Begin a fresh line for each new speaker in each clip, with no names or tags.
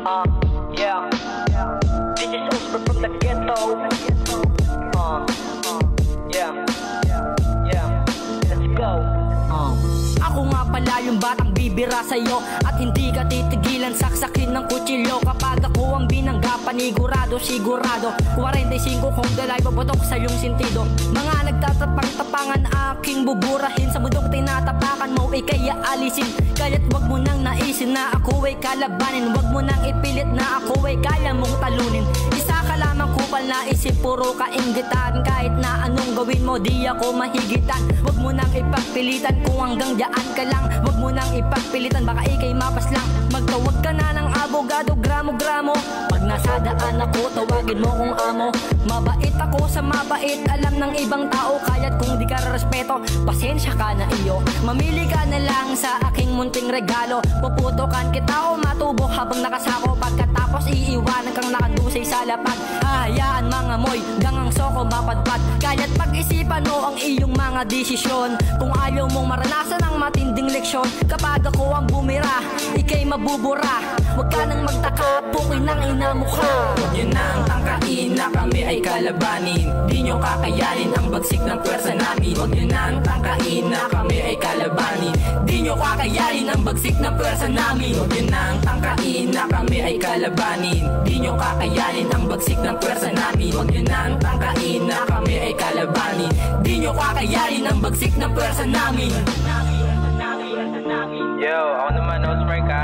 Yeah. This is Oscar from the ghetto. Yeah. Let's go.
Ako nga pala yung batang bibira sa'yo at hindi ka titigilan saksakin ng kutsilyo. Kapag ako ang binangga, panigurado, sigurado 45 kong dalay paputok sa iyong sentido. Mga nagtatapang-tapangan aking buburahin, sa mundong tinatapakan mo ikay aalisin. Kaya't wag mo nang naisin na ako ay kalabanin, wag mo nang ipilit na ako ay kaya mong talunin. Isa ka lamang kupal na isip, puro kainggitan. Kahit na anong gawin mo, di ako mahigitan. Wag mo nang ipagpilitan kung hanggang dyan ka lang. Wag mo nang ipagpilitan, baka ikay mapas lang. Magtawag ka na ng abogado, gramo-gramo. Pag nasa daan ako, tawagin mo kong amo. Mabait ako sa mabait, alam ng ibang tao. Kaya't kung di ka respeto, pasensya ka na iyo. Mamili ka na lang sa aking munting regalo. Puputokan kita o matubo habang nakasako. Pagkatapos iiwanan kang nakadusay sa lapag. Hahayaan mga moy, gangang soko mapadpad. Kaya't pag-isipan mo ang iyong mga desisyon. Kung ayaw mong maranasan ang matinding leksyon, kapag ako ang bumira, ikay mabubura. Huwag ka nang magtaka, pukin ng ina mo ka.
Huwag nyo nang tangkain na kami ay kalabanin. Di nyo kakayanin ang bagsik ng pwersa namin. Huwag nyo nang tangkain na kami ay kalabanin. Di nyo kakayanin ang bagsik ng pwersa namin. Huwag nyo nang tangkain na kami ay kalabanin. Di nyo kakayanin ang bagsik ng pwersa namin. Huwag nyo nang tangkain na kami ay kalabanin. Di nyo kakayanin ang bagsik ng pwersa namin.
Yo, ako naman, Oscar ka.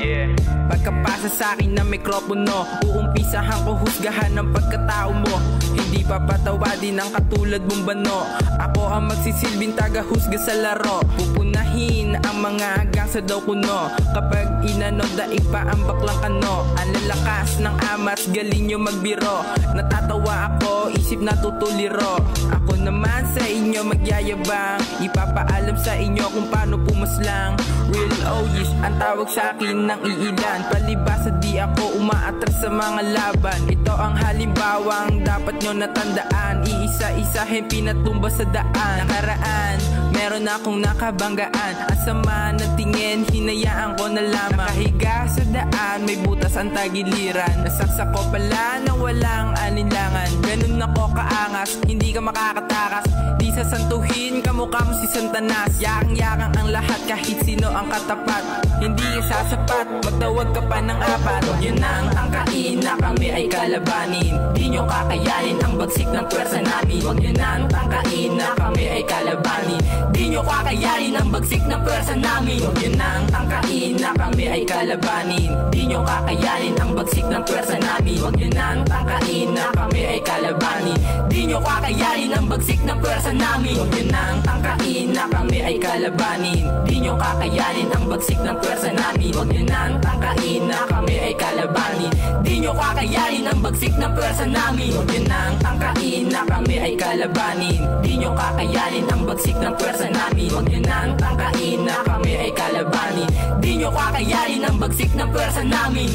Yeah.
Pagkapasa sa akin ng mikropono, uumpisahan ko husgahan ng pagkatao mo. Hindi papatawadin ang katulad mong bano. Ako ang magsisilbing taga-husga sa laro. Pupunahin ang mga hanggang sa daw kuno. Kapag inano, daig pa ang baklang kano. Ang lalakas ng amas, galing nyo magbiro. Natatawa ako, isip natutuliro. Ako naman sa inyo magyayabang. Ipapaalam sa inyo kung paano pumaslang. Real OGs ang tawag sa akin ng iilan. Palibasa di ako umaatras sa mga laban. Ito ang halimbawang dapat nyo natandaan. Iisa-isahin pinatumba sa daan. Nakaraan, meron akong nakabanggaan. Asama na tingin, hinayaan ko na lamang. Nakahiga sa daan, may butas ang tagiliran. Nasaksak ko pala na walang alinlangan. Ganun ako kaangas, hindi ka makakatakas. Di sasantuhin, kamukha mo si Santanas. Yakang-yakang ang lahat kahit sino ang katapat. Hindi ka sasapat, magtawag ka pa ng apat. Huwag nyo nang tangkain na kami ay kalabanin. Di nyo kakayanin ang bagsik ng pwersa namin. Huwag nyo nang tangkain na kami ay kalabanin. Di nyo kakayanin ang bagsik ng pwersa namin. Huwag nyo nang tangkain na kami ay kalabanin. Di nyo kakayanin ang bagsik ng pwersa namin. Huwag nyo nang tangkain na kami ay kalabanin. Di nyo kakayanin ang bagsik ng pwersa namin. Huwag nyo nang tangkain na kami ay kalabanin. Di nyo kakayanin ang bagsik ng pwersa namin. Huwag nyo nang tangkain na kami ay kalabanin. Di nyo kakayanin ang bagsik ng pwersa namin. Huwag nyo nang tangkain na kami ay kalabanin. Di nyo kakayanin ang bagsik ng pwersa namin. Huwag nyo nang tangkain na kami ay kalabanin. Di nyo kakayanin ang bagsik ng pwersa namin.